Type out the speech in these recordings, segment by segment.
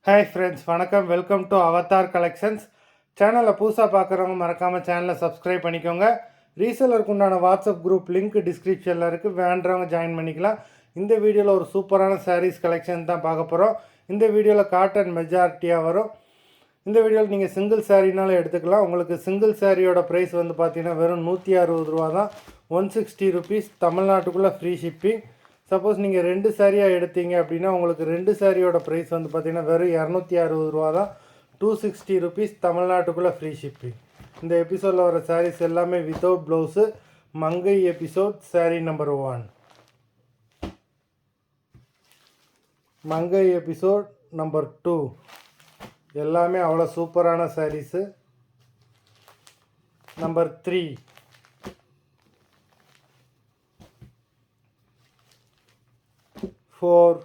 Hi friends, வணக்கம். Welcome to Avatar collections. சேனலை புதுசாக பார்க்குறவங்க மறக்காமல் சேனலை சப்ஸ்கிரைப் பண்ணிக்கோங்க. ரீசேலருக்கு உண்டான வாட்ஸ்அப் குரூப் லிங்க் டிஸ்கிரிப்ஷனில் இருக்குது, வேண்டவங்க ஜாயின் பண்ணிக்கலாம். இந்த வீடியோவில் ஒரு சூப்பரான சாரீஸ் கலெக்ஷன் தான் பார்க்க போகிறோம். இந்த வீடியோவில் காட்டன் மெஜாரிட்டியாக வரும். இந்த வீடியோவில் நீங்கள் சிங்கிள் சாரீனாலும் எடுத்துக்கலாம். உங்களுக்கு சிங்கிள் சாரியோட ப்ரைஸ் வந்து பார்த்தீங்கன்னா வெறும் 160 ரூபா தான். 160 ருபீஸ், தமிழ்நாட்டுக்குள்ளே ஃப்ரீ ஷிப்பிங். சப்போஸ் நீங்கள் 2 சாரியாக எடுத்தீங்க அப்படின்னா உங்களுக்கு 2 சாரியோட ப்ரைஸ் வந்து பார்த்தீங்கன்னா வெறும் 260 ரூபா தான். 260 ருபீஸ், தமிழ்நாட்டுக்குள்ளே ஃப்ரீ ஷிப்பிங். இந்த எபிசோடில் வர சாரீஸ் எல்லாமே வித்தவுட் ப்ளவுஸு. மங்கை எபிசோட் சாரீ நம்பர் 1. மங்கை எபிசோட் நம்பர் 2 எல்லாமே அவ்வளோ சூப்பரான சாரீஸு. நம்பர் 3 4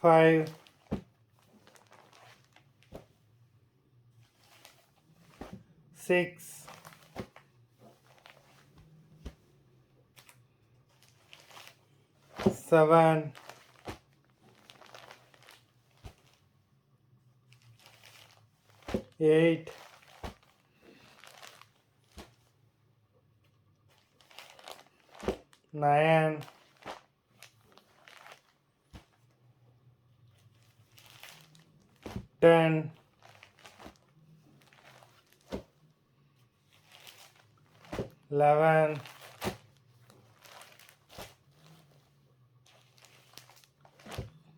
5 6 7 8 9 10 11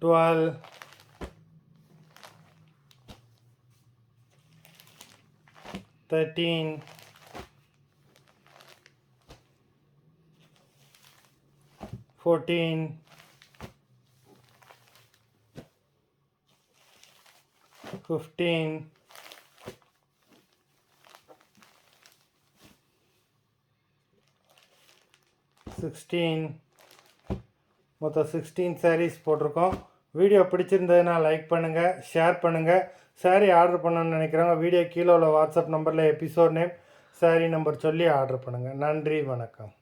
12 13 14 15 16 மொத்தம் 16 சாரீஸ் போட்டிருக்கோம். வீடியோ பிடிச்சிருந்ததுன்னா லைக் பண்ணுங்கள், ஷேர் பண்ணுங்கள். சாரீ ஆர்டர் பண்ணணும்னு நினைக்கிறவங்க வீடியோ கீழே உள்ள வாட்ஸ்அப் நம்பரில் எபிசோட் நேம், சாரீ நம்பர் சொல்லி ஆர்டர் பண்ணுங்கள். நன்றி, வணக்கம்.